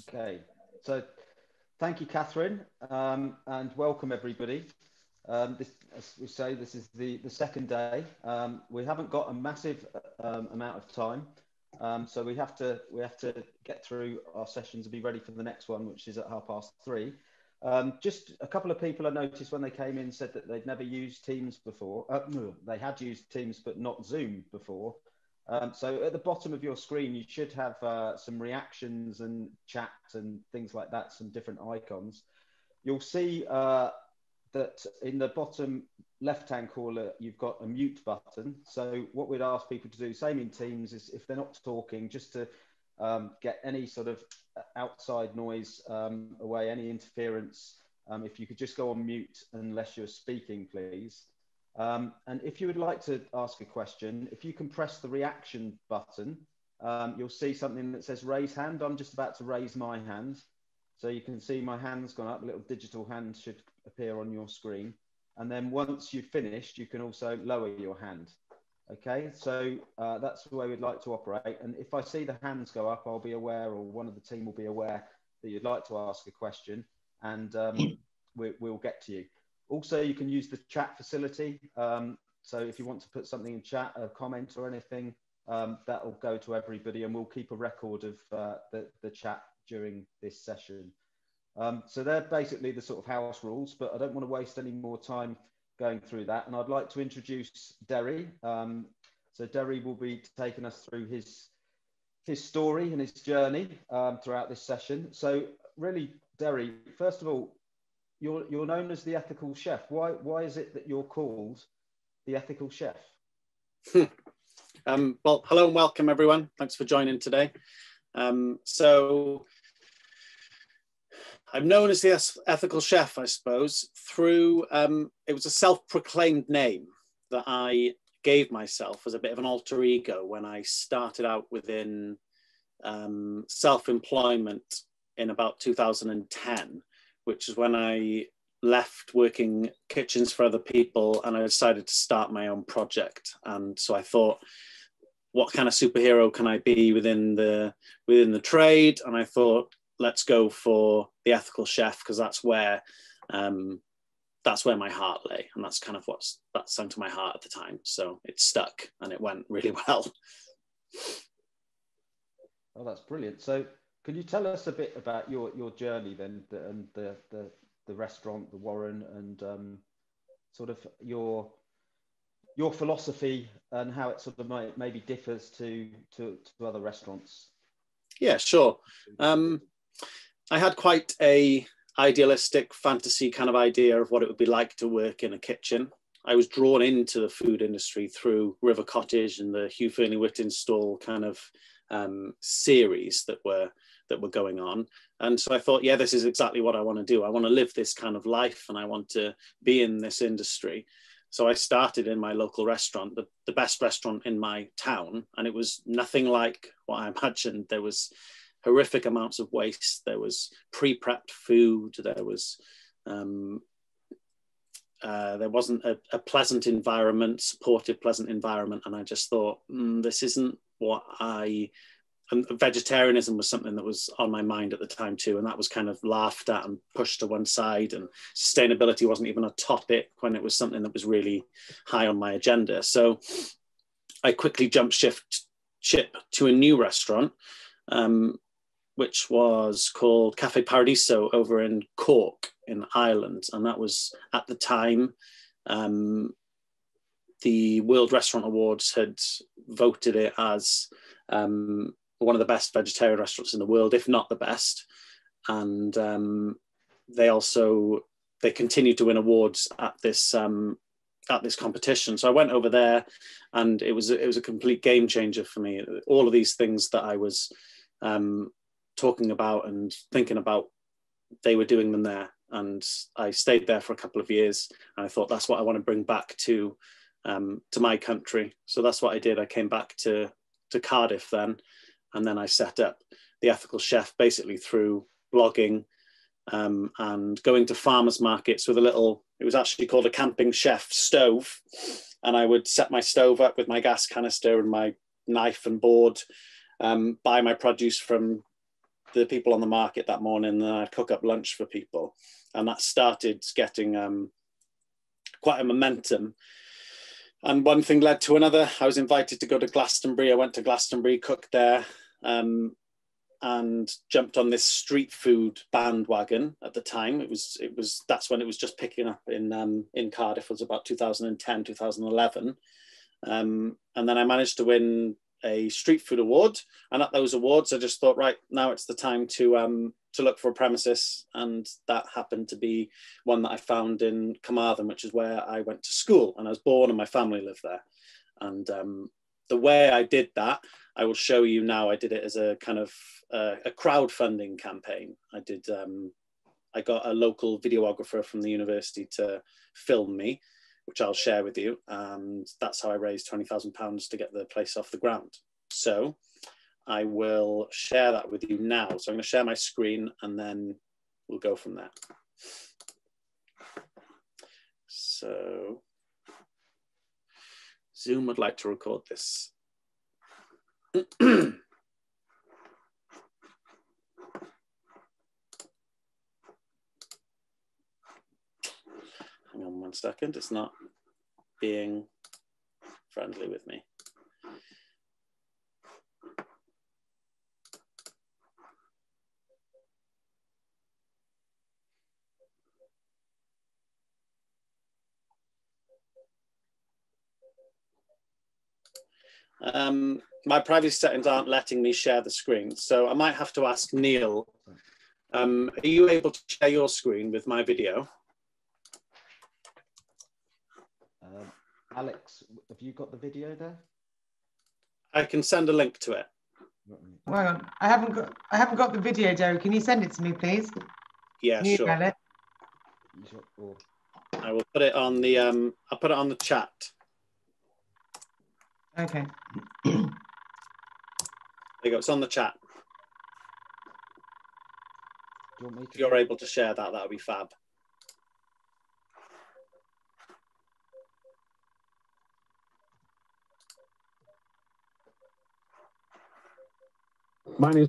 Okay, so thank you, Catherine, and welcome everybody. As we say, this is the second day. We haven't got a massive amount of time, so we have to get through our sessions and be ready for the next one, which is at 3:30. Just a couple of people I noticed when they came in said that they'd never used Teams before. No, they had used Teams, but not Zoom before. So at the bottom of your screen, you should have some reactions and chat and things like that, some different icons. You'll see that in the bottom left-hand corner, you've got a mute button. So what we'd ask people to do, same in Teams, is if they're not talking, just to get any sort of outside noise away, any interference, if you could just go on mute unless you're speaking, please. And if you would like to ask a question, if you can press the reaction button, you'll see something that says raise hand. I'm just about to raise my hand. So you can see my hand's gone up, a little digital hand should appear on your screen. And then once you've finished, you can also lower your hand. Okay, so that's the way we'd like to operate. And if I see the hands go up, I'll be aware, or one of the team will be aware that you'd like to ask a question, and we'll get to you. Also, you can use the chat facility. So if you want to put something in chat, a comment or anything, that will go to everybody, and we'll keep a record of the chat during this session. So they're basically the sort of house rules, but I don't want to waste any more time going through that. And I'd like to introduce Derry. So Derry will be taking us through his story and his journey throughout this session. So really, Derry, first of all, you're known as the ethical chef. Why is it that you're called the ethical chef? Well, hello and welcome everyone. Thanks for joining today. So I'm known as the ethical chef, I suppose, through, it was a self-proclaimed name that I gave myself as a bit of an alter ego when I started out within self-employment in about 2010. Which is when I left working kitchens for other people and I decided to start my own project. And so I thought, what kind of superhero can I be within the trade? And I thought, let's go for the ethical chef, because that's where my heart lay. And that's kind of that sung to my heart at the time. So it stuck and it went really well. Oh, that's brilliant. So could you tell us a bit about your journey then, and the restaurant, the Warren, and sort of your philosophy and how it sort of maybe differs to other restaurants? Yeah, sure. I had quite a idealistic fantasy kind of idea of what it would be like to work in a kitchen. I was drawn into the food industry through River Cottage and the Hugh Fearnley-Whittinstall kind of series that were going on. And so I thought, yeah, this is exactly what I want to do. I want to live this kind of life and I want to be in this industry. So I started in my local restaurant, the best restaurant in my town, and it was nothing like what I imagined. There was horrific amounts of waste. There was pre-prepped food. There was there wasn't a pleasant environment, supportive, pleasant environment. And I just thought, this isn't what and vegetarianism was something that was on my mind at the time too. And that was kind of laughed at and pushed to one side, and sustainability wasn't even a topic when it was something that was really high on my agenda. So I quickly jumped ship to a new restaurant, which was called Cafe Paradiso over in Cork in Ireland. And that was at the time, the World Restaurant Awards had voted it as one of the best vegetarian restaurants in the world, if not the best. And they continued to win awards at this competition. So I went over there, and it was a complete game changer for me. All of these things that I was talking about and thinking about, they were doing them there. And I stayed there for a couple of years, and I thought, that's what I want to bring back to my country. So that's what I did. I came back to Cardiff then, and then I set up the Ethical Chef basically through blogging and going to farmers markets with it was actually called a camping chef stove. And I would set my stove up with my gas canister and my knife and board, buy my produce from the people on the market that morning, and I'd cook up lunch for people. And that started getting quite a momentum. And one thing led to another. I was invited to go to Glastonbury. I went to Glastonbury, cooked there, and jumped on this street food bandwagon at the time. That's when it was just picking up in Cardiff. It was about 2010, 2011. And then I managed to win a street food award. And at those awards, I just thought, right, now it's the time to look for a premises. And that happened to be one that I found in Carmarthen, which is where I went to school. And I was born and my family lived there. And the way I did that, I will show you now. I did it as a kind of a crowdfunding campaign. I got a local videographer from the university to film me, which I'll share with you. And that's how I raised £20,000 to get the place off the ground. So I will share that with you now. So I'm going to share my screen and then we'll go from there. So Zoom would like to record this. Hang on 1 second, it's not being friendly with me. My privacy settings aren't letting me share the screen, so I might have to ask Neil, are you able to share your screen with my video? Alex, have you got the video there? I can send a link to it. Hang on, I haven't got the video, Joe. Can you send it to me, please? Yeah, Can you sure. email it? I will put it on the I'll put it on the chat. Okay. There you go. It's on the chat. Do you want me to If you're able to share that, that would be fab. Mine is.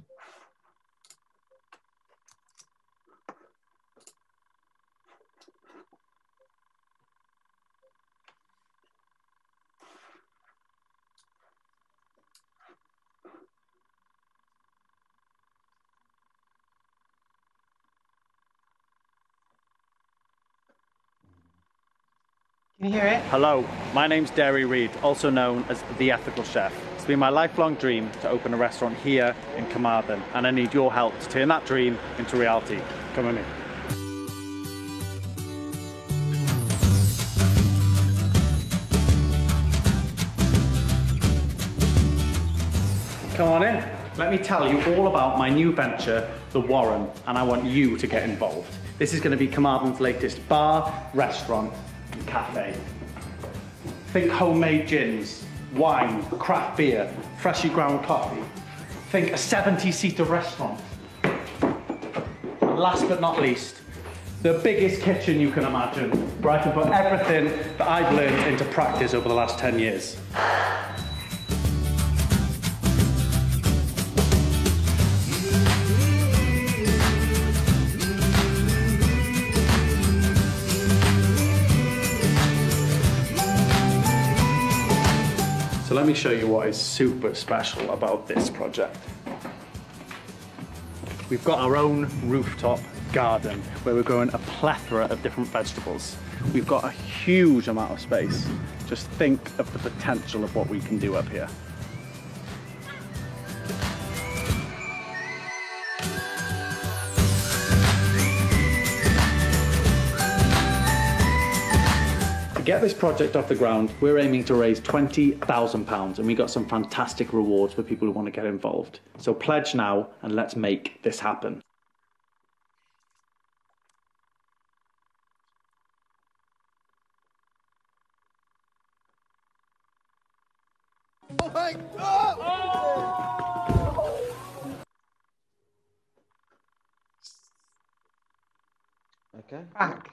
Can you hear it? Hello, my name's Derry Reid, also known as The Ethical Chef. It's been my lifelong dream to open a restaurant here in Carmarthen, and I need your help to turn that dream into reality. Come with me. Come on in. Let me tell you all about my new venture, The Warren, and I want you to get involved. This is going to be Carmarthen's latest bar, restaurant, and cafe. Think homemade gins, wine, craft beer, freshly ground coffee. Think a 70-seater restaurant. And last but not least, the biggest kitchen you can imagine, where I can put everything that I've learned into practice over the last 10 years. So let me show you what is super special about this project. We've got our own rooftop garden where we're growing a plethora of different vegetables. We've got a huge amount of space. Just think of the potential of what we can do up here. To get this project off the ground, we're aiming to raise £20,000, and we got some fantastic rewards for people who want to get involved. So pledge now and let's make this happen. Oh my God! Okay. Back.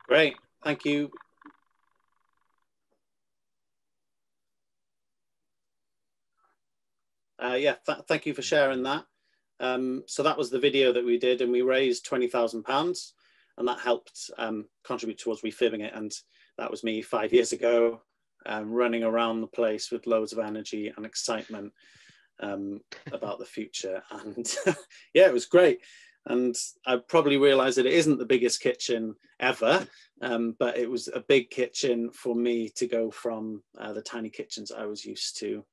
Great, thank you. Yeah, thank you for sharing that. So that was the video that we did, and we raised £20,000, and that helped contribute towards refurbing it. And that was me 5 years ago, running around the place with loads of energy and excitement about the future. And yeah, it was great. And I probably realized that it isn't the biggest kitchen ever, but it was a big kitchen for me to go from the tiny kitchens I was used to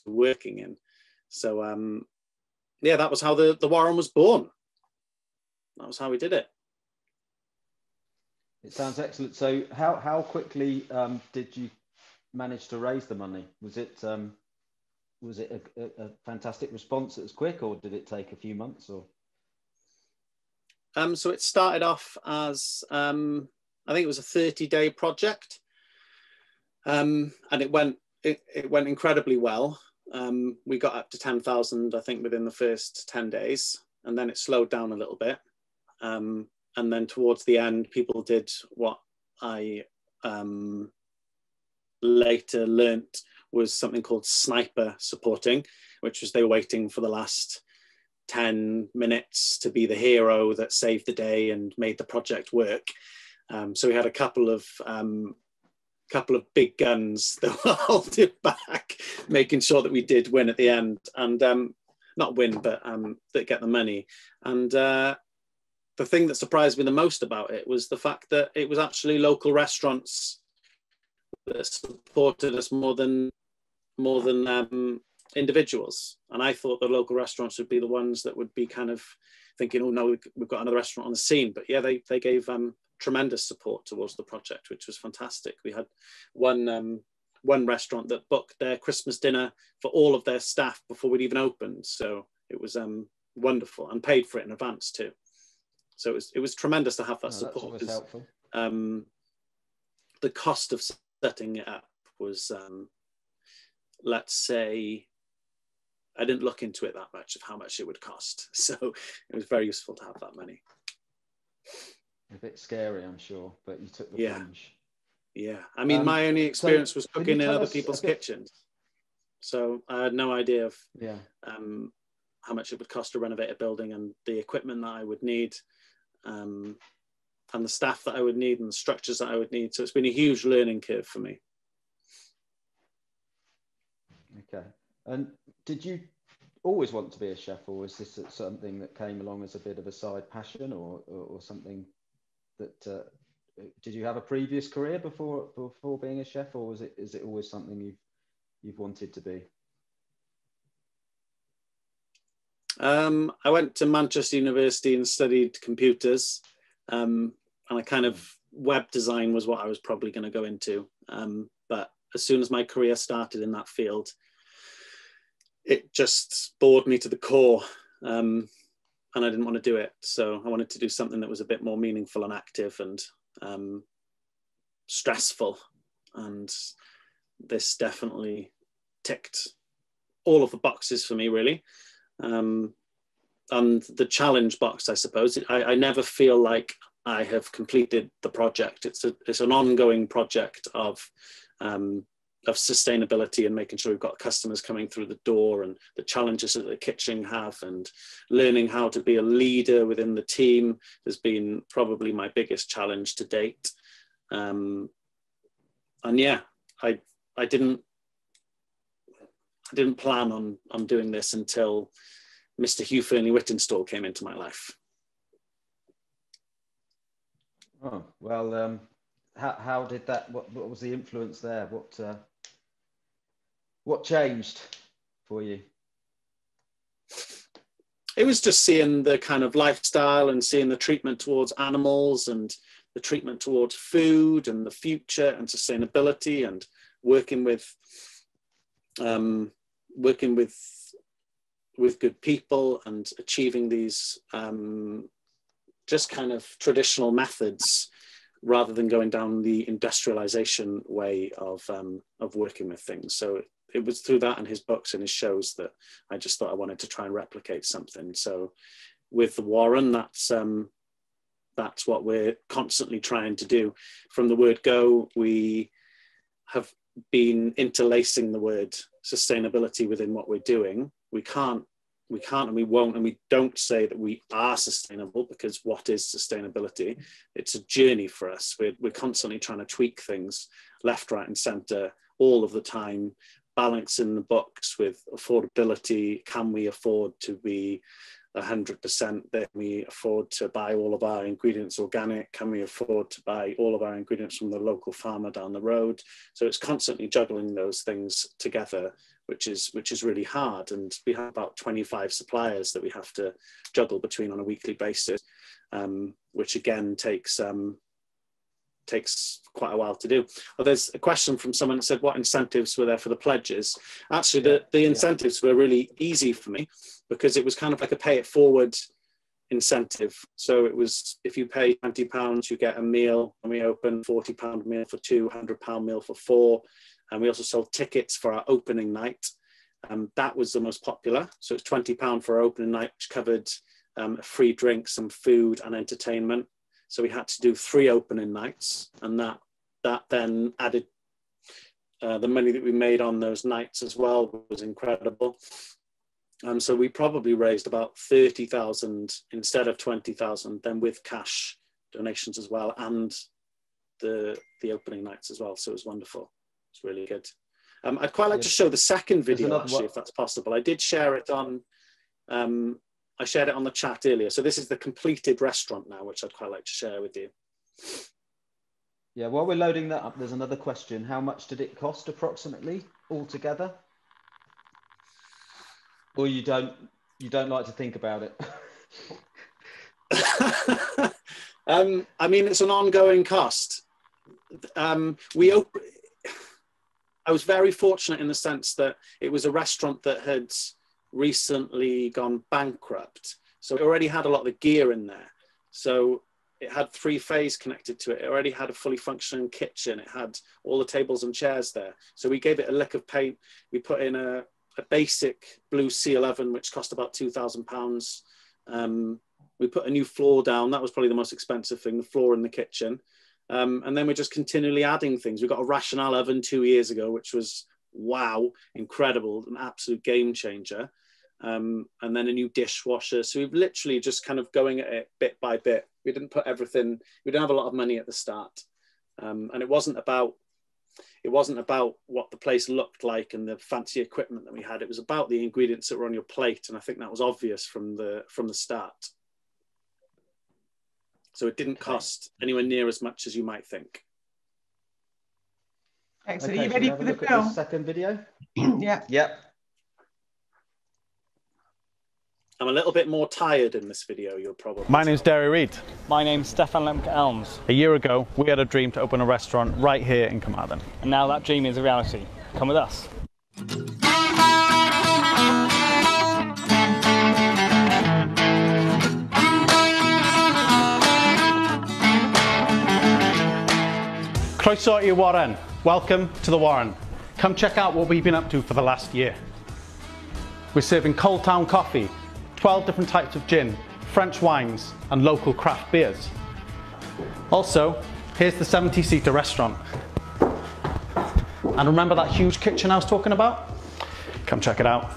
working in. So yeah, that was how the Warren was born. That was how we did it. It sounds excellent. So how quickly did you manage to raise the money? Was it a fantastic response that was quick, or did it take a few months? Or so it started off as I think it was a 30-day project, and it went incredibly well. We got up to 10,000, I think, within the first 10 days, and then it slowed down a little bit. And then towards the end, people did what I later learnt was something called sniper supporting, which was they were waiting for the last 10 minutes to be the hero that saved the day and made the project work. So we had a couple of big guns that were holding back, making sure that we did win at the end, and not win, but that get the money. And the thing that surprised me the most about it was the fact that it was actually local restaurants that supported us more than individuals. And I thought the local restaurants would be the ones that would be kind of thinking, oh no, we've got another restaurant on the scene. But yeah, they gave tremendous support towards the project, which was fantastic. We had one restaurant that booked their Christmas dinner for all of their staff before we'd even opened. So it was wonderful, and paid for it in advance too. So it was tremendous to have that support. That's helpful. The cost of setting it up was, let's say, I didn't look into it that much of how much it would cost. So it was very useful to have that money. A bit scary, I'm sure, but you took the plunge. Yeah, I mean, my only experience was cooking in other people's kitchens. So I had no idea of how much it would cost to renovate a building, and the equipment that I would need, and the staff that I would need, and the structures that I would need. So it's been a huge learning curve for me. Okay. And did you always want to be a chef, or was this something that came along as a bit of a side passion, or something that did you have a previous career before being a chef, or is it always something you've wanted to be? I went to Manchester University and studied computers, and I kind of, web design was what I was probably going to go into. But as soon as my career started in that field, it just bored me to the core, and I didn't want to do it. So I wanted to do something that was a bit more meaningful and active and stressful. And this definitely ticked all of the boxes for me, really. And the challenge box, I suppose. I never feel like I have completed the project. It's an ongoing project of sustainability and making sure we've got customers coming through the door, and the challenges that the kitchen have, and learning how to be a leader within the team has been probably my biggest challenge to date. And yeah, I didn't plan on doing this until Mr. Hugh Fearnley-Whittinstall came into my life. Oh, well, how did that, what was the influence there? What changed for you? It was just seeing the kind of lifestyle and seeing the treatment towards animals and the treatment towards food and the future and sustainability, and working with good people and achieving these just kind of traditional methods, rather than going down the industrialization way of working with things. So it was through that and his books and his shows that I just thought I wanted to try and replicate something. So with the Warren, that's what we're constantly trying to do. From the word go, we have been interlacing the word sustainability within what we're doing. We can't we can't and we won't, and we don't say that we are sustainable, because what is sustainability? It's a journey for us. We're constantly trying to tweak things left, right and centre all of the time, balancing the books with affordability. Can we afford to be 100%? Can we afford to buy all of our ingredients organic? Can we afford to buy all of our ingredients from the local farmer down the road? So it's constantly juggling those things together, which is really hard. And we have about 25 suppliers that we have to juggle between on a weekly basis, which again takes quite a while to do. Well, there's a question from someone that said, what incentives were there for the pledges? Actually, the incentives were really easy for me, because it was kind of like a pay it forward incentive. So it was, if you pay £20, you get a meal, and we opened £40 meal for two, £100 meal for four. And we also sold tickets for our opening night. That was the most popular. So it's £20 for our opening night, which covered free drinks, some food and entertainment. So we had to do 3 opening nights, and that then added the money that we made on those nights as well was incredible. So we probably raised about 30,000 instead of 20,000, then with cash donations as well, and the opening nights as well. So it was wonderful. It's really good. I'd quite like to show the second video, actually, if that's possible. I did share it on, I shared it on the chat earlier. So this is the completed restaurant now, which I'd quite like to share with you. Yeah, while we're loading that up, there's another question. How much did it cost approximately altogether? Or you don't like to think about it? I mean, it's an ongoing cost. I was very fortunate in the sense that it was a restaurant that had recently gone bankrupt. So it already had a lot of the gear in there. So it had 3 phases connected to it. It already had a fully functioning kitchen. It had all the tables and chairs there. So we gave it a lick of paint. We put in a basic blue C11, which cost about £2,000. We put a new floor down. That was probably the most expensive thing, the floor in the kitchen. And then we're just continually adding things. We got a Rational oven 2 years ago, which was, wow, incredible, an absolute game changer. And then a new dishwasher. So we've literally just kind of going at it bit by bit. We didn't put everything, we didn't have a lot of money at the start. And it wasn't about what the place looked like and the fancy equipment that we had. It was about the ingredients that were on your plate. And I think that was obvious from the start. So it didn't cost anywhere near as much as you might think. Excellent. Okay, Are you ready for the film? Second video? Yeah. Yep. I'm a little bit more tired in this video, you'll probably My name's Derry Reid. My name's Stefan Lemke-Elms. A year ago, we had a dream to open a restaurant right here in Carmarthen. And now that dream is a reality. Come with us. Croeso i'r Warren. Welcome to the Warren. Come check out what we've been up to for the last year. We're serving Cold Town coffee, 12 different types of gin, French wines and local craft beers. Also, here's the 70-seater restaurant. And remember that huge kitchen I was talking about? Come check it out.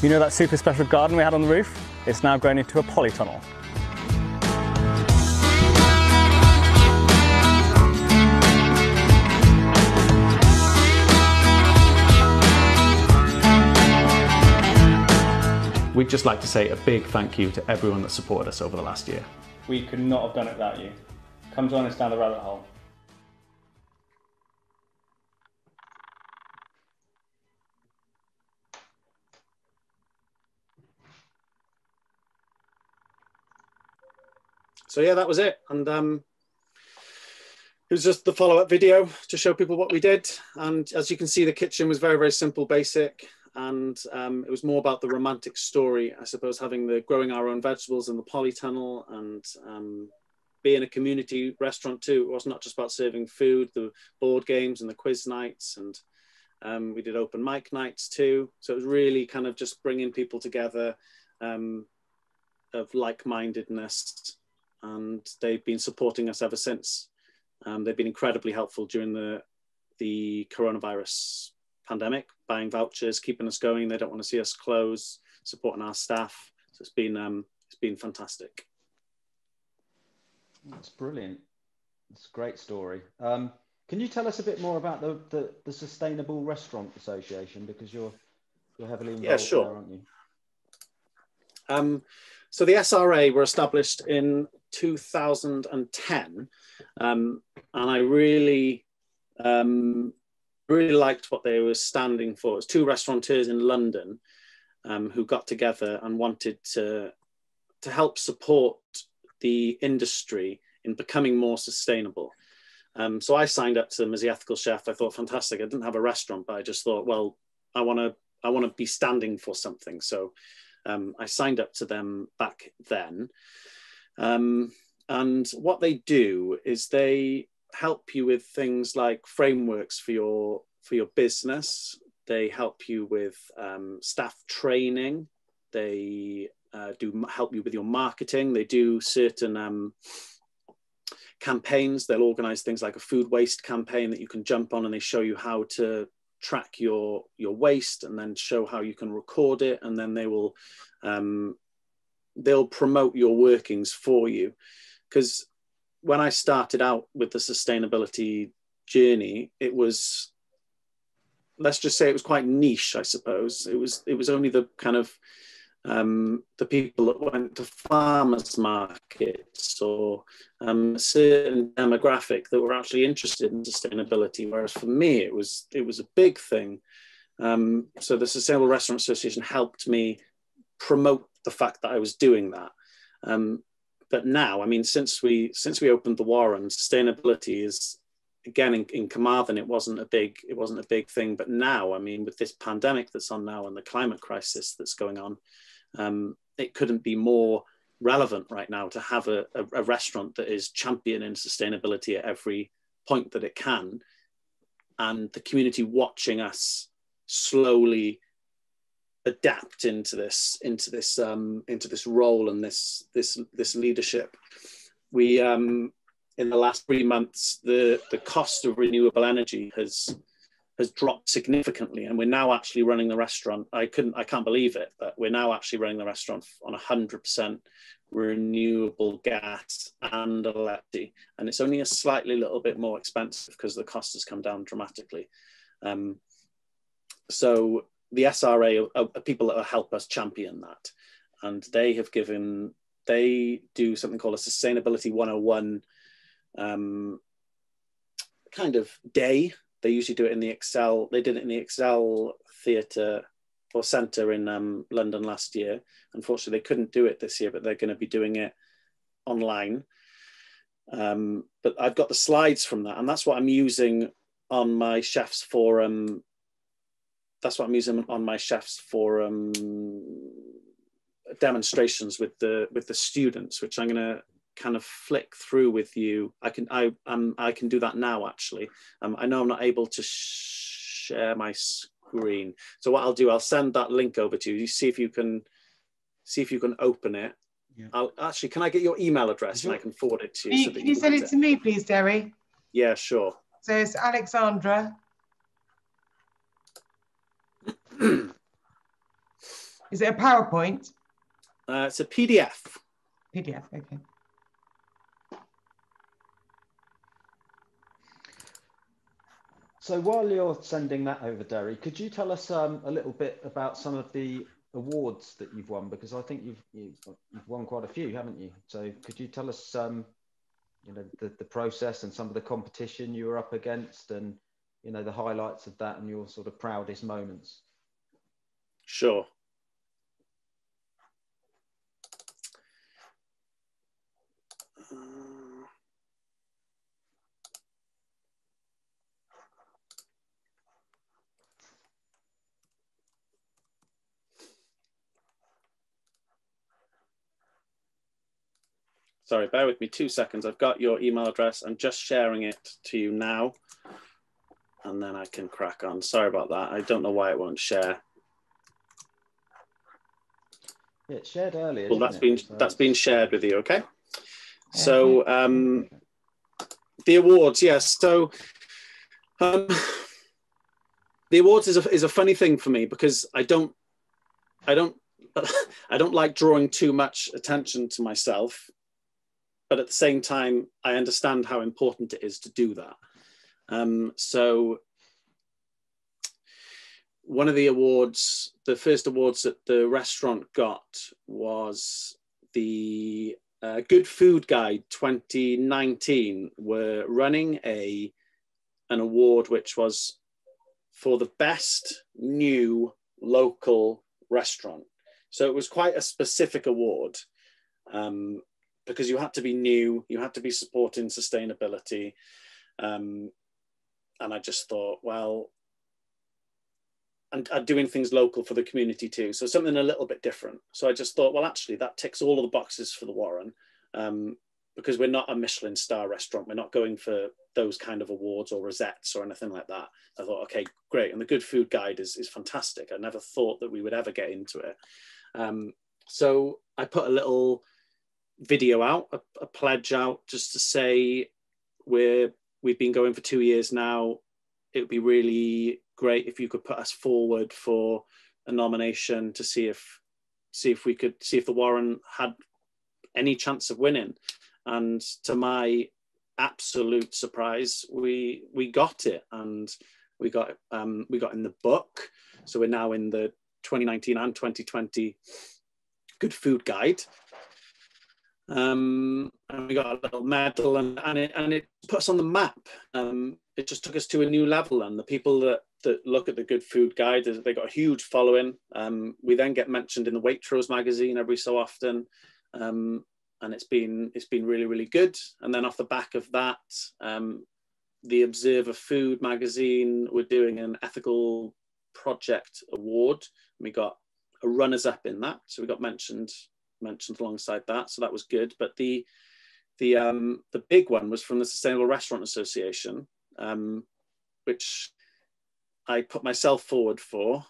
You know that super special garden we had on the roof? It's now grown into a polytunnel. We'd just like to say a big thank you to everyone that supported us over the last year. We could not have done it without you. Come join us down the rabbit hole. So yeah, that was it. And it was just the follow-up video to show people what we did. And as you can see, the kitchen was very, very simple, basic. And it was more about the romantic story, I suppose, having the growing our own vegetables in the polytunnel and being a community restaurant too. It was not just about serving food, the board games and the quiz nights, and we did open mic nights too. So it was really kind of just bringing people together of like-mindedness, and they've been supporting us ever since. They've been incredibly helpful during the coronavirus pandemic, buying vouchers, keeping us going. They don't want to see us close, supporting our staff. So it's been fantastic. That's brilliant. It's a great story. Can you tell us a bit more about the Sustainable Restaurant Association, because you're heavily involved there, aren't you? So the SRA were established in 2010, and I really liked what they were standing for. It's two restaurateurs in London who got together and wanted to help support the industry in becoming more sustainable. So I signed up to them as the ethical chef. I thought, fantastic. I didn't have a restaurant, but I just thought, well, I want to be standing for something. So I signed up to them back then. And what they do is they help you with things like frameworks for your business. They help you with staff training. They do help you with your marketing. They do certain campaigns. They'll organize things like a food waste campaign that you can jump on, and they show you how to track your waste, and then show how you can record it, and then they'll promote your workings for you. Because when I started out with the sustainability journey, it was, let's just say, it was quite niche, I suppose. It was only the kind of the people that went to farmers markets or a certain demographic that were actually interested in sustainability. Whereas for me, it was a big thing. So the Sustainable Restaurant Association helped me promote the fact that I was doing that. But now, I mean, since we opened the Warren, sustainability is, again, in Carmarthen, it wasn't a big thing. But now, I mean, with this pandemic that's on now and the climate crisis that's going on, it couldn't be more relevant right now to have a restaurant that is championing sustainability at every point that it can, and the community watching us slowly adapt into this role and this leadership. We in the last 3 months, the cost of renewable energy has dropped significantly, and we're now actually running the restaurant. I can't believe it, but we're now actually running the restaurant on 100% renewable gas and electricity, and it's only a slightly little bit more expensive because the cost has come down dramatically. So the SRA are people that will help us champion that, and they do something called a Sustainability 101 kind of day. They usually do it in the Excel. They did it in the Excel Theatre or Centre in London last year. Unfortunately, they couldn't do it this year, but they're going to be doing it online. But I've got the slides from that, and that's what I'm using on my Chefs Forum. That's what I'm using on my Chefs Forum demonstrations with the students, which I'm going to kind of flick through with you. I can do that now, actually. I know I'm not able to share my screen, so what I'll do, I'll send that link over to you. You see if you can open it. Yeah. Can I get your email address, and I can forward it to you? Can you send it to me, please, Derry? Yeah, sure. So it's Alexandra. Is it a PowerPoint? It's a PDF. PDF, okay. So while you're sending that over, Derry, could you tell us a little bit about some of the awards that you've won? Because I think you've won quite a few, haven't you? So could you tell us the process and some of the competition you were up against, and the highlights of that and your sort of proudest moments? Sure. Sorry, bear with me 2 seconds. I've got your email address. I'm just sharing it to you now, and then I can crack on. Sorry about that. I don't know why it won't share. Yeah, it shared earlier. Well, that's been shared with you. Okay. Yeah. So the awards, yes. So the awards is a funny thing for me because I don't like drawing too much attention to myself, but at the same time, I understand how important it is to do that. So one of the awards, the first awards that the restaurant got was the Good Food Guide 2019. We're running an award which was for the best new local restaurant. So it was quite a specific award because you had to be new, you had to be supporting sustainability. And I just thought, well, and doing things local for the community too. So something a little bit different. So I just thought, well, actually that ticks all of the boxes for the Warren because we're not a Michelin star restaurant. We're not going for those kind of awards or rosettes or anything like that. I thought, okay, great. And the Good Food Guide is fantastic. I never thought that we would ever get into it. So I put a little video out, a pledge out, just to say we've been going for 2 years now. It would be really great if you could put us forward for a nomination to see if the Warren had any chance of winning. And to my absolute surprise, we got it, and we got in the book. So we're now in the 2019 and 2020 Good Food Guide. And we got a little medal, and it put us on the map. It just took us to a new level, and the people that look at the Good Food Guide, they got a huge following. We then get mentioned in the Waitrose magazine every so often, and it's been really, really good. And then off the back of that, the Observer Food magazine were doing an ethical project award. We got a runners-up in that, so we got mentioned alongside that, so that was good. But the big one was from the Sustainable Restaurant Association, which I put myself forward for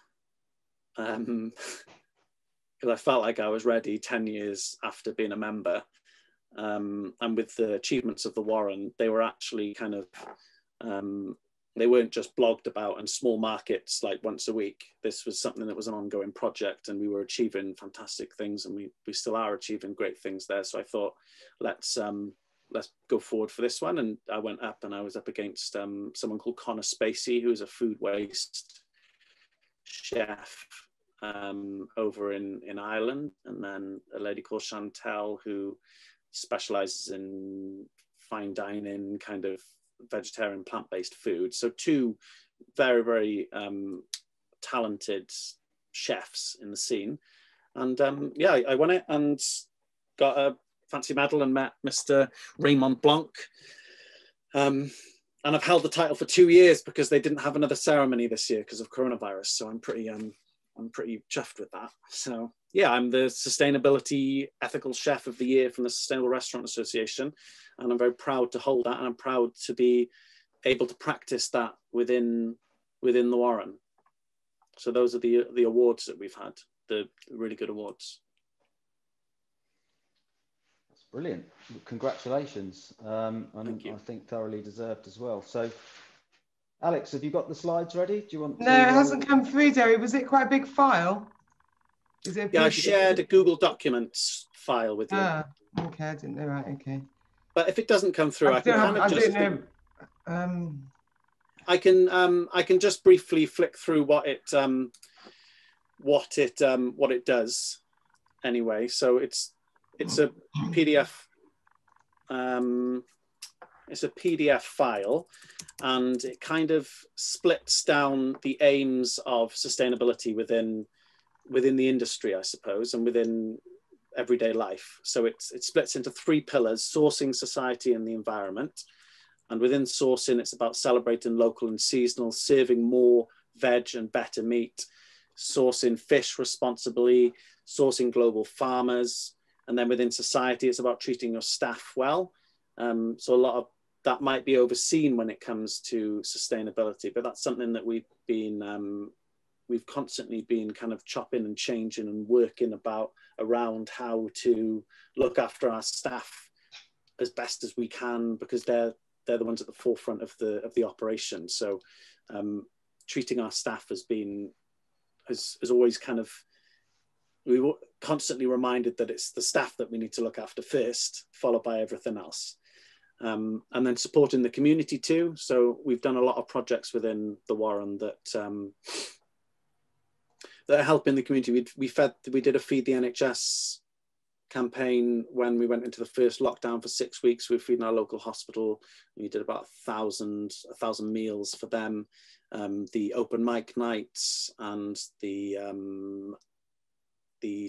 because I felt like I was ready 10 years after being a member. And with the achievements of the Warren, they were actually kind of they weren't just blogged about in small markets like once a week. This was something that was an ongoing project, and we were achieving fantastic things, and we still are achieving great things there. So I thought, let's go forward for this one. And I went up, and I was up against someone called Connor Spacey, who is a food waste chef over in Ireland, and then a lady called Chantel, who specializes in fine dining, kind of vegetarian, plant-based food. So two very, very talented chefs in the scene. And yeah, I won it and got a fancy medal and met Mr. Raymond Blanc. And I've held the title for 2 years because they didn't have another ceremony this year because of coronavirus. So I'm pretty chuffed with that. So yeah, I'm the Sustainability Ethical Chef of the Year from the Sustainable Restaurant Association. And I'm very proud to hold that. And I'm proud to be able to practice that within the Warren. So those are the awards that we've had, the really good awards. That's brilliant. Congratulations. Thank you. I think thoroughly deserved as well. So Alex, have you got the slides ready? Do you want to? No, it hasn't come through, Derry. Was it quite a big file? Is it Yeah, I shared a Google Documents file with you. Ah, okay, I didn't know. Right, okay. But if it doesn't come through, I can I can just briefly flick through what it does anyway. So it's a PDF. It's a PDF file, and it kind of splits down the aims of sustainability within the industry, I suppose, and within everyday life. So it splits into 3 pillars: sourcing, society, and the environment. And within sourcing, it's about celebrating local and seasonal, serving more veg and better meat, sourcing fish responsibly, sourcing global farmers, And then within society, it's about treating your staff well. So a lot of that might be overseen when it comes to sustainability, but that's something that we've constantly been kind of chopping and changing and working around how to look after our staff as best as we can, because they're the ones at the forefront of the operation. So treating our staff has always kind of, we were constantly reminded that it's the staff that we need to look after first, followed by everything else. And then supporting the community too. So we've done a lot of projects within the Warren that are helping the community. We did a Feed the NHS campaign when we went into the first lockdown for 6 weeks. We were feeding our local hospital. We did about 1,000 meals for them. The open mic nights and the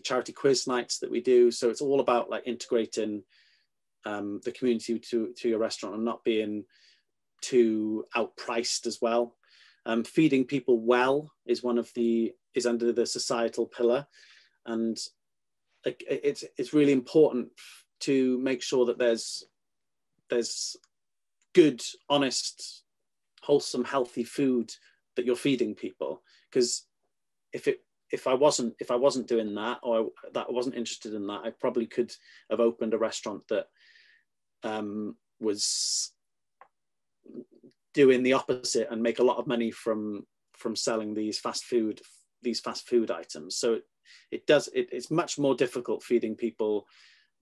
charity quiz nights that we do. So it's all about like integrating the community to your restaurant and not being too outpriced as well. Feeding people well is under the societal pillar, and it's really important to make sure that there's good, honest, wholesome, healthy food that you're feeding people. Because if I wasn't doing that, or that I wasn't interested in that, I probably could have opened a restaurant that was doing the opposite and make a lot of money from selling these fast food items. So it's much more difficult feeding people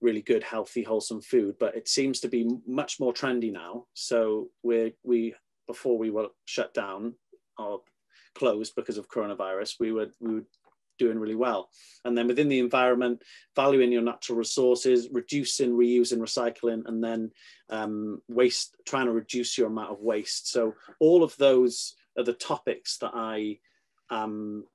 really good, healthy, wholesome food, but it seems to be much more trendy now. So before we were shut down or closed because of coronavirus, we were doing really well. And then within the environment, valuing your natural resources, reducing, reusing, recycling, and then waste, trying to reduce your amount of waste. So all of those are the topics that I am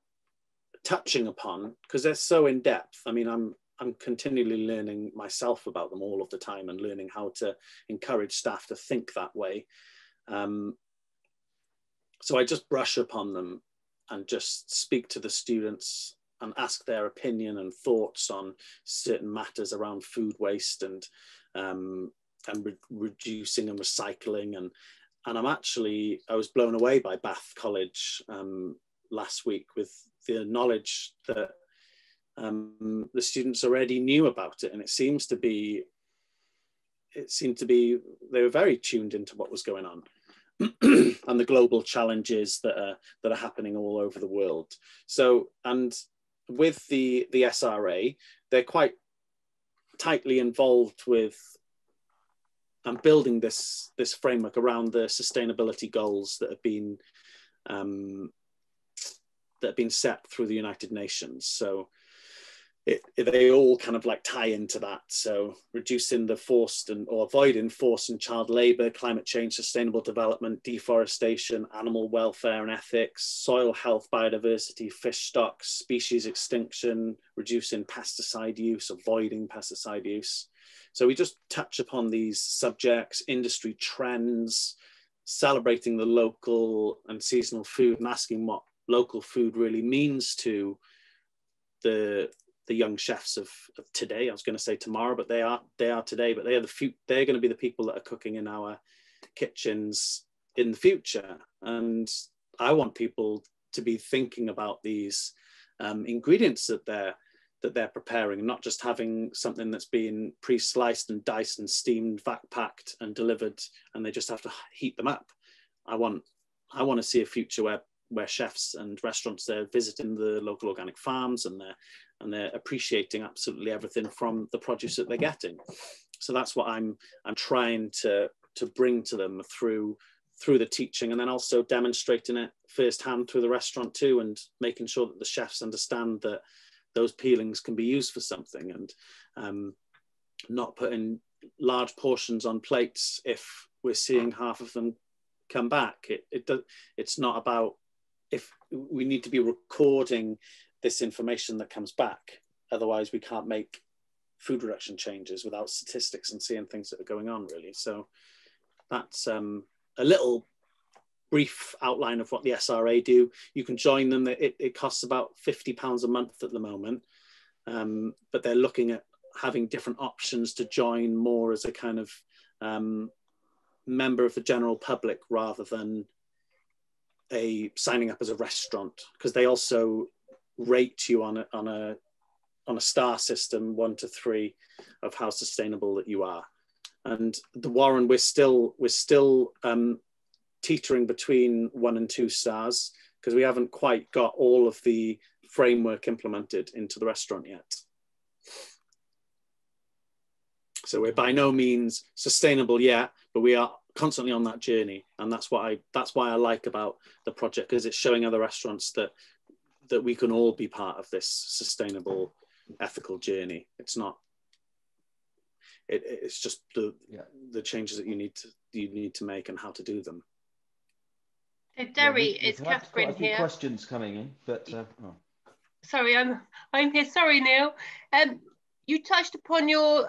touching upon, because they're so in depth. I mean, I'm continually learning myself about them all of the time and learning how to encourage staff to think that way. So I just brush upon them and just speak to the students and ask their opinion and thoughts on certain matters around food waste and reducing and recycling. And I was blown away by Bath College last week with the knowledge that the students already knew about it. And it seemed to be they were very tuned into what was going on. And the global challenges that are happening all over the world. So, and with the SRA, they're quite tightly involved with building this framework around the sustainability goals that have been set through the United Nations. So they all kind of like tie into that. So reducing the or avoiding forced and child labor, climate change, sustainable development, deforestation, animal welfare and ethics, soil health, biodiversity, fish stocks, species extinction, reducing pesticide use, avoiding pesticide use. So we just touch upon these subjects, industry trends, celebrating the local and seasonal food, and asking what local food really means to the young chefs of today. I was going to say tomorrow, but they are today. But they're going to be the people that are cooking in our kitchens in the future. And I want people to be thinking about these ingredients that they're preparing, and not just having something that's been pre-sliced and diced and steamed, vac packed and delivered, and they just have to heat them up. I want to see a future where chefs and restaurants, they're visiting the local organic farms and they're appreciating absolutely everything from the produce that they're getting. So that's what I'm trying to bring to them through the teaching, and then also demonstrating it firsthand through the restaurant too, and making sure that the chefs understand that those peelings can be used for something, and not putting large portions on plates if we're seeing half of them come back. It's not about, if we need to be recording this information that comes back, otherwise we can't make food reduction changes without statistics and seeing things that are going on, really. So that's a little brief outline of what the SRA do. You can join them. It costs about £50 a month at the moment, but they're looking at having different options to join more as a kind of member of the general public rather than signing up as a restaurant, because they also rate you on a star system, 1 to 3, of how sustainable that you are. And the Warren, we're still teetering between 1 and 2 stars, because we haven't quite got all of the framework implemented into the restaurant yet. So we're by no means sustainable yet, but we are constantly on that journey, and that's why I like about the project, because it's showing other restaurants that we can all be part of this sustainable, ethical journey. It's not. It's just the changes that you need to make and how to do them. So Derry, we've it's had Catherine quite a few here. questions coming in, but Sorry, I'm here. Sorry, Neil. You touched upon your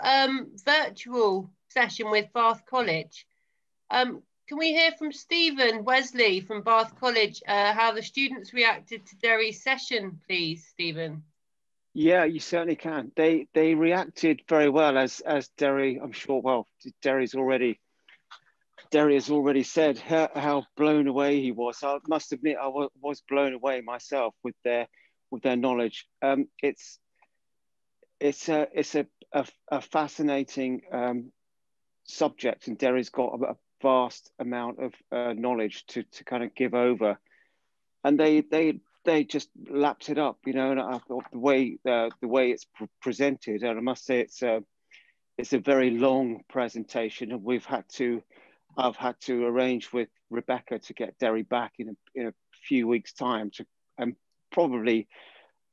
virtual session with Bath College. Can we hear from Stephen Wesley from Bath College how the students reacted to Derry's session, please, Stephen? Yeah, you certainly can. They reacted very well, as Derry, I'm sure. Well, Derry has already said how blown away he was. I must admit, I was blown away myself with their knowledge. It's a fascinating subject, and Derry's got a vast amount of knowledge to kind of give over, and they just lapped it up, you know. And I thought the way it's presented, and I must say it's a very long presentation, and I've had to arrange with Rebecca to get Derry back in a few weeks' time and probably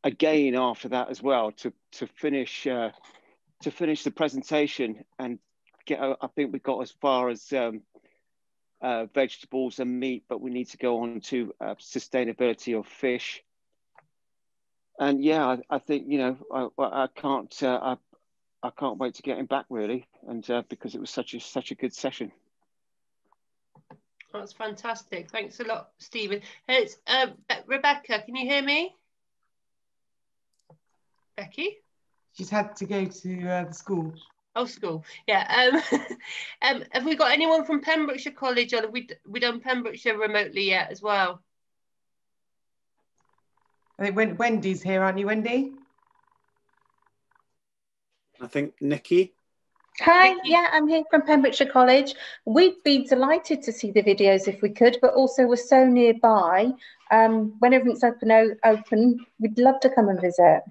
again after that as well to finish the presentation and get. I think we got as far as vegetables and meat, but we need to go on to sustainability of fish. And yeah, I think, you know, I can't wait to get him back, really, and because it was such a good session. That's fantastic. Thanks a lot, Stephen. It's Rebecca. Can you hear me? Becky? She's had to go to the school. Oh, school. Yeah. Have we got anyone from Pembrokeshire College, or have we done Pembrokeshire remotely yet as well? I think Wendy's here, aren't you, Wendy? I think Nikki. Hi, yeah, I'm here from Pembrokeshire College. We'd be delighted to see the videos if we could, but also we're so nearby. When everything's open, we'd love to come and visit.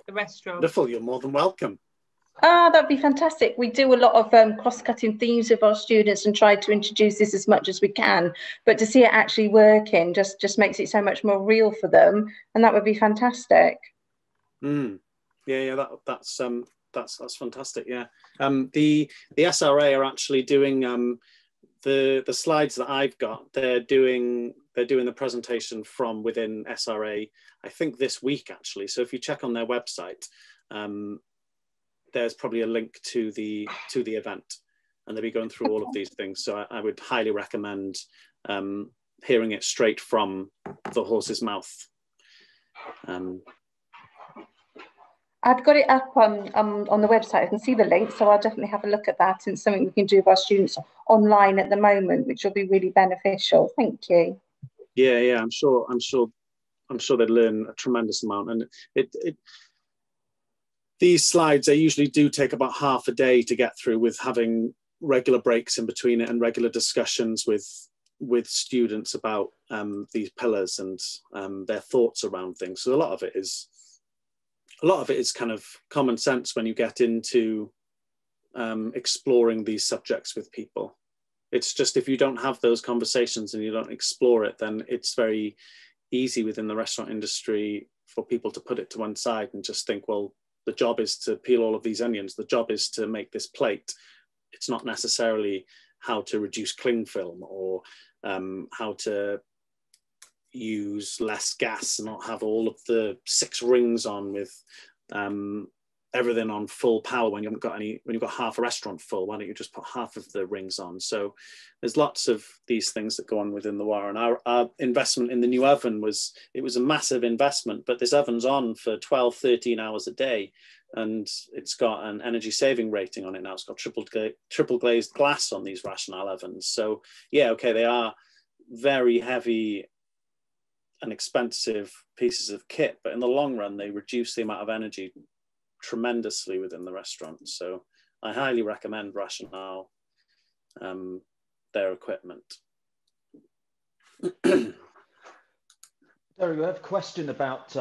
The restaurant. Wonderful, you're more than welcome. Ah, that'd be fantastic. We do a lot of cross-cutting themes with our students and try to introduce this as much as we can, but to see it actually working just makes it so much more real for them, and that would be fantastic. Yeah, that's fantastic. Yeah, the SRA are actually doing the slides that I've got. They're doing the presentation from within SRA, I think this week actually. So if you check on their website, there's probably a link to the event, and they'll be going through all of these things. So I would highly recommend hearing it straight from the horse's mouth. I've got it up on the website. I can see the link, so I'll definitely have a look at that. And it's something we can do with our students online at the moment, which will be really beneficial. Thank you. Yeah, I'm sure they'd learn a tremendous amount. And these slides, they usually do take about half a day to get through, with having regular breaks in between it and regular discussions with students about these pillars and their thoughts around things. So a lot of it is kind of common sense when you get into exploring these subjects with people. It's just, if you don't have those conversations and you don't explore it, then it's very easy within the restaurant industry for people to put it to one side and just think, well, the job is to peel all of these onions. The job is to make this plate. It's not necessarily how to reduce cling film or how to use less gas and not have all of the 6 rings on with everything on full power when you've got half a restaurant full. Why don't you just put half of the rings on? So there's lots of these things that go on within the Warren. Our investment in the new oven was a massive investment, but this oven's on for 12, 13 hours a day. and it's got an energy saving rating on it now. It's got triple glazed glass on these Rational ovens. So yeah, okay, they are very heavy and expensive pieces of kit, but in the long run, they reduce the amount of energy tremendously within the restaurant. So I highly recommend Rational, their equipment. Derry, we have a question about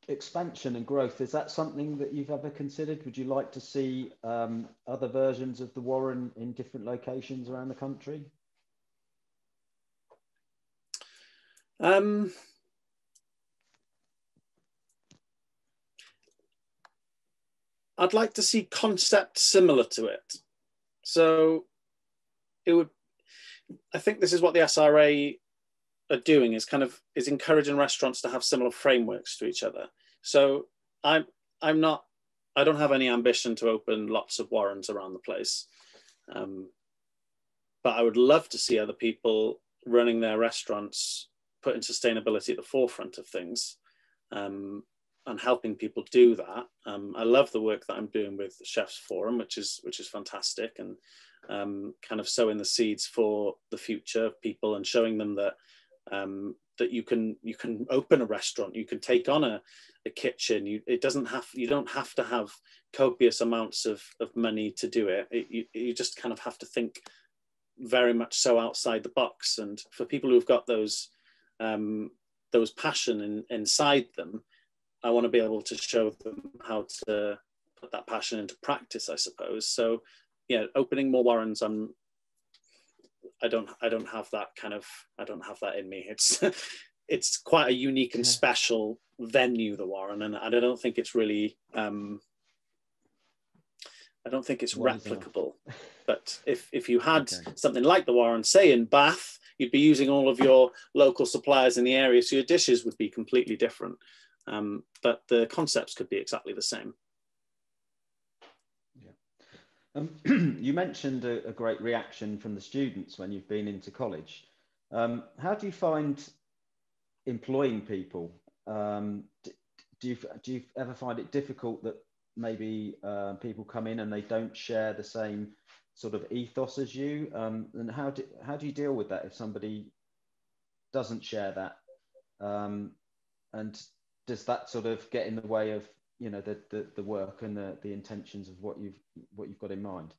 expansion and growth. Is that something that you've ever considered? Would you like to see other versions of the Warren in different locations around the country? I'd like to see concepts similar to it. So I think this is what the SRA are doing, is encouraging restaurants to have similar frameworks to each other. So I don't have any ambition to open lots of Warrens around the place. But I would love to see other people running their restaurants putting sustainability at the forefront of things, and helping people do that. I love the work that I'm doing with the Chefs Forum, which is fantastic, and kind of sowing the seeds for the future of people and showing them that that you can open a restaurant, you can take on a kitchen. You don't have to have copious amounts of money to do it. You just kind of have to think very much so outside the box. And for people who've got those passion inside them, I want to be able to show them how to put that passion into practice, I suppose. So yeah, opening more Warrens, I don't have that in me. It's quite a unique and special venue, the Warren, and I don't think it's really replicable. But if you had something like the Warren, say in Bath, you'd be using all of your local suppliers in the area, so your dishes would be completely different. But the concepts could be exactly the same. Yeah. You mentioned a great reaction from the students when you've been into college. How do you find employing people? Do you ever find it difficult that maybe people come in and they don't share the same sort of ethos as you? And how do you deal with that if somebody doesn't share that? And does that sort of get in the way of, you know, the work and the intentions of what you've got in mind?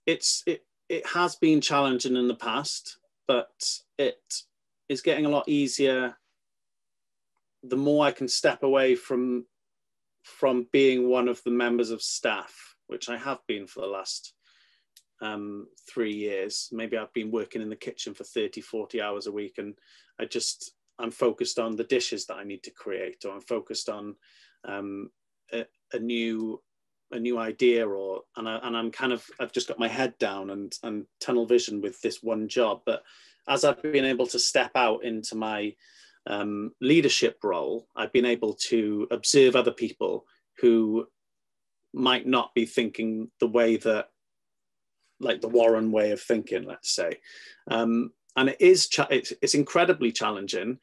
It has been challenging in the past, but it is getting a lot easier the more I can step away from being one of the members of staff, which I have been for the last 3 years. Maybe I've been working in the kitchen for 30, 40 hours a week, and I'm focused on the dishes that I need to create, or I'm focused on a new idea, and I've just got my head down and tunnel vision with this one job. But as I've been able to step out into my leadership role, I've been able to observe other people who might not be thinking the way that, like the Warren way of thinking, let's say. And it's incredibly challenging.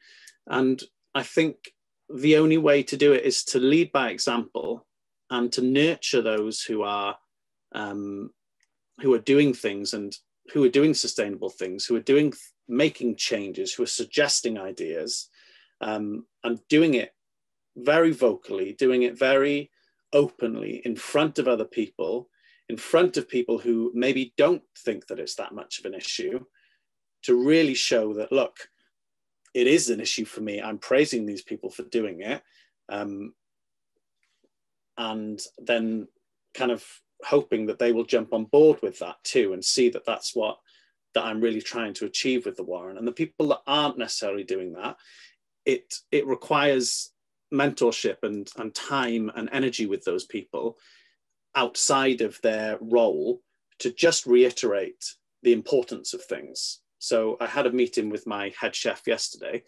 And I think the only way to do it is to lead by example and to nurture those who are doing things, and who are doing sustainable things, who are making changes, who are suggesting ideas, and doing it very vocally, doing it very openly in front of other people, in front of people who maybe don't think that it's that much of an issue, to really show that, look, it is an issue for me. I'm praising these people for doing it. And then kind of hoping that they will jump on board with that too, and see that that's what I'm really trying to achieve with the Warren. And the people that aren't necessarily doing that, it requires mentorship and time and energy with those people outside of their role to just reiterate the importance of things. So I had a meeting with my head chef yesterday,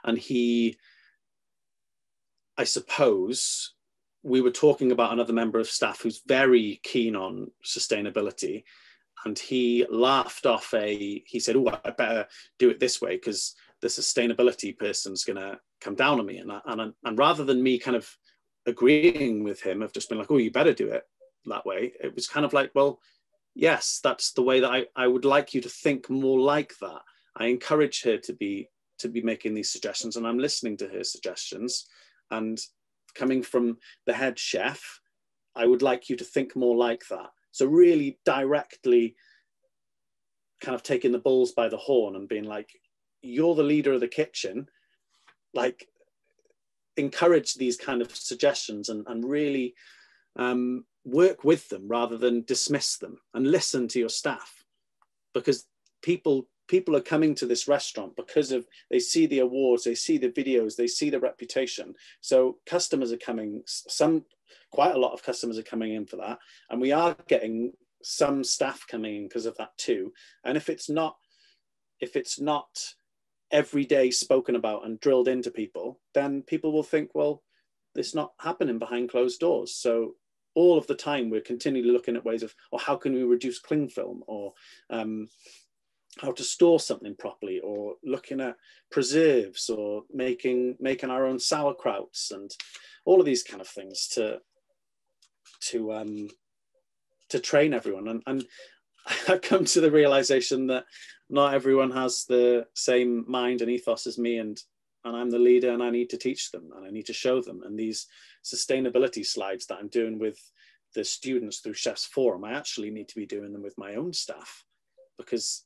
and I suppose we were talking about another member of staff who's very keen on sustainability, and he laughed off he said, "Oh, I better do it this way because the sustainability person's gonna come down on me. And rather than me kind of agreeing with him, of just being like, oh, you better do it that way, it was kind of like, well, yes, that's the way that I would like you to think more like that. I encourage her to be making these suggestions, and I'm listening to her suggestions. And coming from the head chef, I would like you to think more like that. So really directly kind of taking the bulls by the horn and being like, you're the leader of the kitchen, like encourage these kind of suggestions and really work with them rather than dismiss them, and listen to your staff, because people are coming to this restaurant because of, they see the awards, they see the videos, they see the reputation. So customers are coming, quite a lot of customers are coming in for that. And we are getting some staff coming in because of that too. And if it's not every day spoken about and drilled into people, then people will think, well, it's not happening behind closed doors. So all of the time we're continually looking at ways of, or how can we reduce cling film, or how to store something properly, or looking at preserves, or making our own sauerkrauts, and all of these kind of things to train everyone. And I've come to the realization that not everyone has the same mind and ethos as me, and I'm the leader, and I need to teach them, and I need to show them. And these sustainability slides that I'm doing with the students through Chefs Forum, I actually need to be doing them with my own staff, because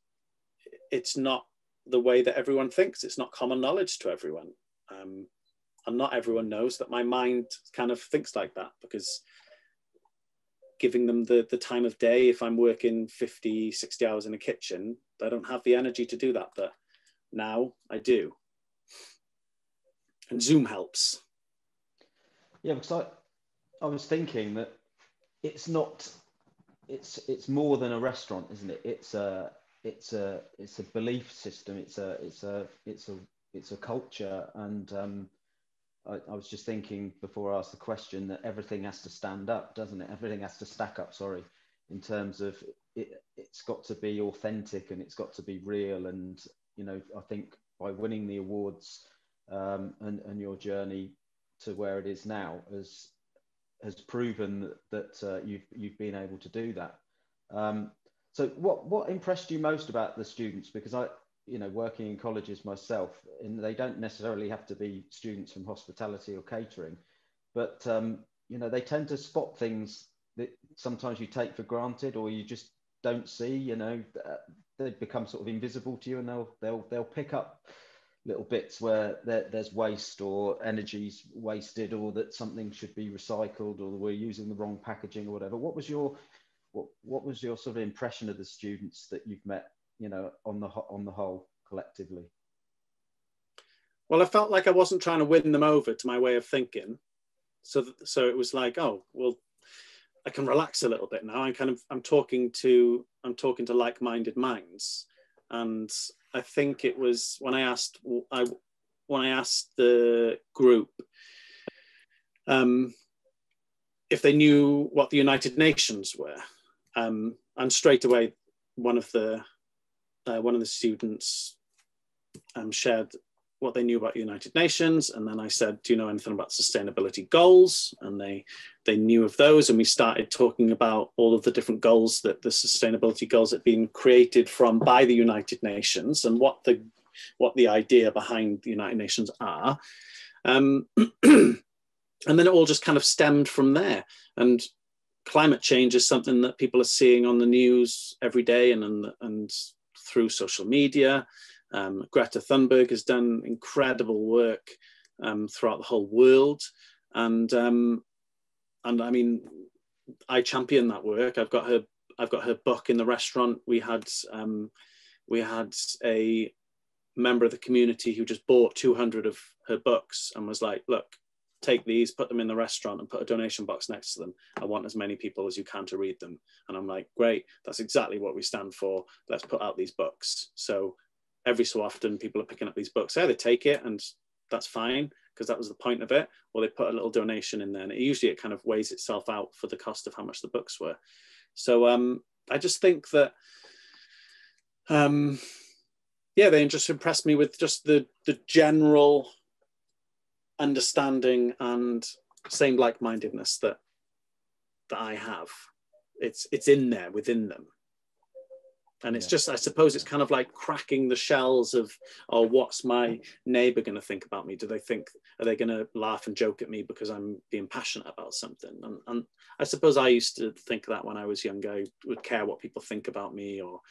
it's not the way that everyone thinks. It's not common knowledge to everyone. And not everyone knows that my mind kind of thinks like that, because giving them the time of day, if I'm working 50, 60 hours in a kitchen, I don't have the energy to do that, but now I do. And Zoom helps. Yeah, because I was thinking that it's more than a restaurant, isn't it? It's a belief system. It's a culture. And I was just thinking before I asked the question that everything has to stand up, doesn't it? Everything has to stack up, sorry, in terms of it's got to be authentic, and it's got to be real. And, you know, I think by winning the awards and your journey to where it is now has proven that you've been able to do that. So what impressed you most about the students? Because working in colleges myself, and they don't necessarily have to be students from hospitality or catering, but they tend to spot things that sometimes you take for granted, or you just don't see. They become sort of invisible to you, and they'll pick up little bits where there's waste, or energy's wasted, or that something should be recycled, or we're using the wrong packaging, or whatever. What was your sort of impression of the students that you've met, on the whole, collectively? Well, I felt like I wasn't trying to win them over to my way of thinking. So it was like, oh, well, I can relax a little bit now. I'm talking to like-minded minds. And I think it was when I asked the group if they knew what the United Nations were, and straight away one of the students shared what they knew about the United Nations, and then I said, "Do you know anything about sustainability goals?" And they knew of those, and we started talking about all of the different goals, that the sustainability goals had been created by the United Nations, and what the idea behind the United Nations are. And then it all just kind of stemmed from there. And climate change is something that people are seeing on the news every day, and through social media. Greta Thunberg has done incredible work throughout the whole world, and I mean, I champion that work. I've got her book in the restaurant. We had a member of the community who just bought 200 of her books and was like, "Look, take these, put them in the restaurant, and put a donation box next to them. I want as many people as you can to read them." And I'm like, "Great, that's exactly what we stand for. Let's put out these books." So every so often people are picking up these books. They take it, and that's fine, because that was the point of it, or they put a little donation in there, and it kind of weighs itself out for the cost of how much the books were. So I just think that they just impressed me with just the general understanding and same like-mindedness that I have. It's in there within them. And it's just, I suppose it's kind of like cracking the shells of, oh, what's my neighbor going to think about me? Are they going to laugh and joke at me because I'm being passionate about something? And I suppose I used to think that when I was younger, I would care what people think about me, or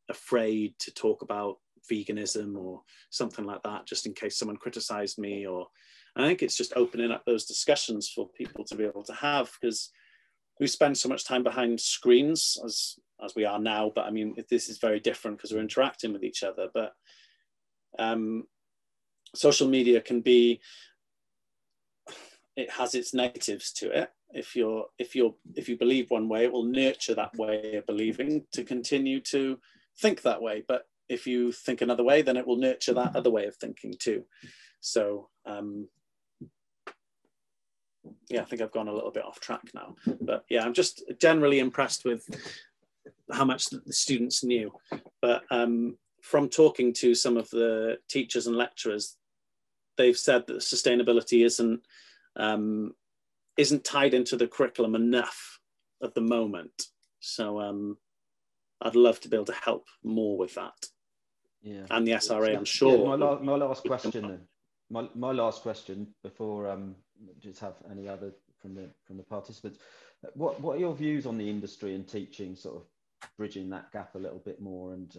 afraid to talk about veganism or something like that, just in case someone criticized me. Or I think it's just opening up those discussions for people to be able to have, because we spend so much time behind screens as we are now, but I mean, this is very different because we're interacting with each other. But social media it has its negatives to it. If you believe one way, it will nurture that way of believing to continue to think that way. But if you think another way, then it will nurture that other way of thinking too. So yeah, I think I've gone a little bit off track now, but yeah, I'm just generally impressed with how much the students knew. But from talking to some of the teachers and lecturers, they've said that sustainability isn't tied into the curriculum enough at the moment. So I'd love to be able to help more with that. Yeah. And the SRA, I'm sure. Yeah, my last question then. My last question before just have any other from the participants. What are your views on the industry and teaching, sort of bridging that gap a little bit more, and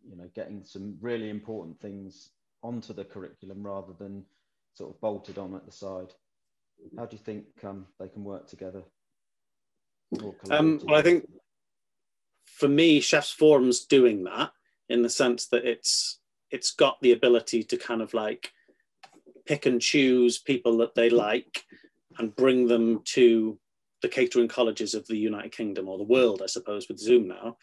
you know, getting some really important things onto the curriculum rather than sort of bolted on at the side? How do you think they can work together? Well, I think for me, Chefs Forum's doing that, in the sense that it's got the ability to kind of like pick and choose people that they like and bring them to the catering colleges of the United Kingdom, or the world, I suppose, with Zoom now.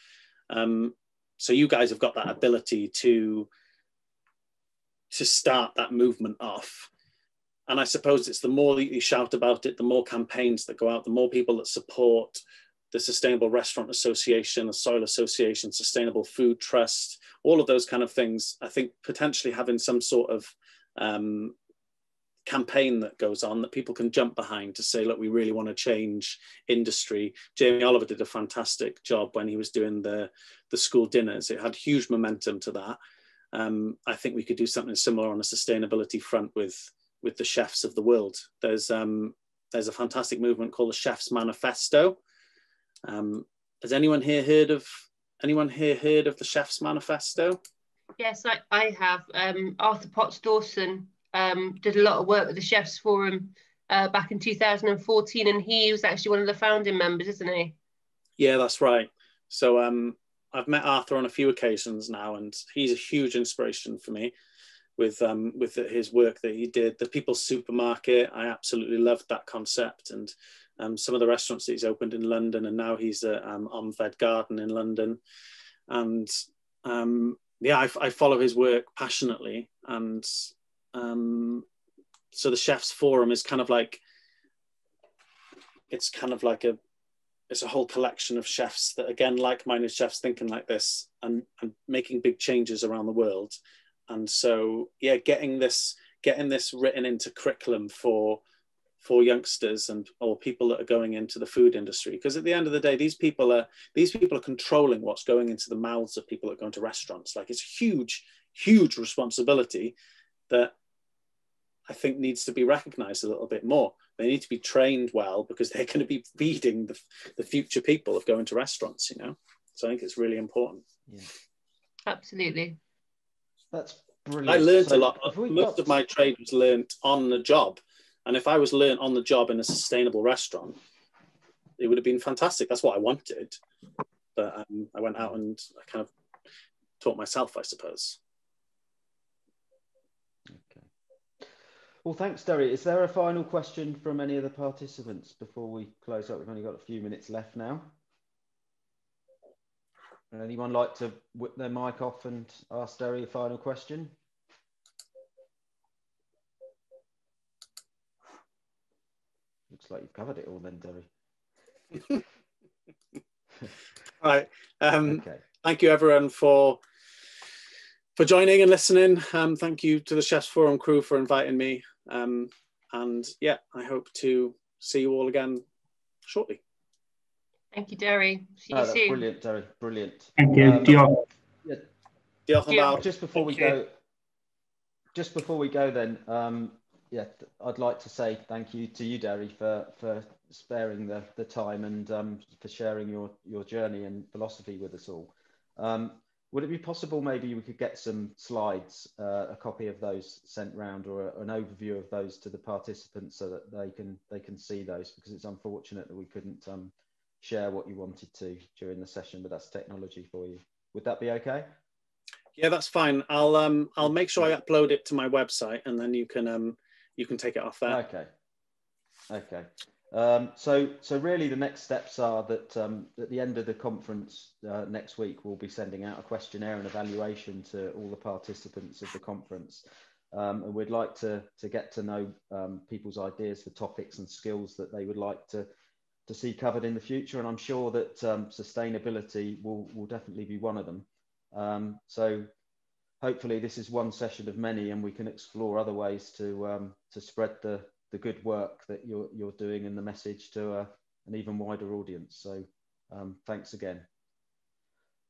So you guys have got that ability to start that movement off. And I suppose it's the more that you shout about it, the more campaigns that go out, the more people that support the Sustainable Restaurant Association, the Soil Association, Sustainable Food Trust, all of those kind of things. I think potentially having some sort of campaign that goes on that people can jump behind to say, look, we really want to change industry. Jamie Oliver did a fantastic job when he was doing the school dinners. It had huge momentum to that. I think we could do something similar on a sustainability front with the chefs of the world. There's a fantastic movement called the Chefs Manifesto. Has anyone here heard of the Chefs Manifesto? Yes, I have. Arthur Potts Dawson did a lot of work with the Chefs Forum back in 2014, and he was actually one of the founding members, isn't he? Yeah, that's right. So I've met Arthur on a few occasions now, and he's a huge inspiration for me with his work that he did. The People's Supermarket, I absolutely loved that concept, and some of the restaurants that he's opened in London, and now he's at Omved Garden in London. And yeah, I follow his work passionately. And so the Chefs Forum is kind of like, it's a whole collection of chefs that, again, like-minded chefs thinking like this and making big changes around the world. And so, yeah, getting this written into curriculum for youngsters or people that are going into the food industry, because at the end of the day, these people are controlling what's going into the mouths of people that go into restaurants. Like, it's a huge responsibility that I think needs to be recognized a little bit more. They need to be trained well, because they're going to be feeding the future people of going to restaurants, you know. So I think it's really important. Yeah, absolutely. That's brilliant. I learned a lot. Most of my trade was learned on the job. And if I was learned on the job in a sustainable restaurant, it would have been fantastic. That's what I wanted. But I went out and I kind of taught myself, I suppose. Okay. Well, thanks, Derry. Is there a final question from any of the participants before we close up? We've only got a few minutes left now. Would anyone like to whip their mic off and ask Derry a final question? Looks like you've covered it all then, Derry. Right. Okay. Thank you, everyone, for joining and listening. Thank you to the Chefs Forum crew for inviting me. And yeah, I hope to see you all again shortly. Thank you, Derry. See you That's soon. brilliant, Derry. Brilliant. Thank you. Diolch. Yeah, Diolch yn fawr. just before we go then, yeah, I'd like to say thank you to you, Derry, for sparing the time and for sharing your journey and philosophy with us all. Would it be possible maybe we could get some slides, a copy of those sent round, or an overview of those to the participants so that they can see those, because it's unfortunate that we couldn't share what you wanted to during the session, but that's technology for you. Would that be okay? Yeah, that's fine. I'll make sure I upload it to my website, and then you can take it off there. Okay. Okay. So really the next steps are that at the end of the conference next week, we'll be sending out a questionnaire and evaluation to all the participants of the conference. And we'd like to get to know people's ideas for topics and skills that they would like to see covered in the future. And I'm sure that sustainability will definitely be one of them. So hopefully this is one session of many, and we can explore other ways to spread the good work that you're doing and the message to an even wider audience. So thanks again.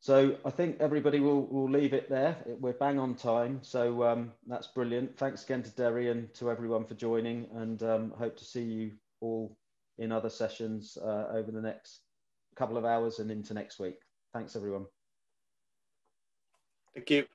So I think everybody will leave it there. We're bang on time. So that's brilliant. Thanks again to Derry and to everyone for joining, and hope to see you all in other sessions over the next couple of hours and into next week. Thanks, everyone. Thank you.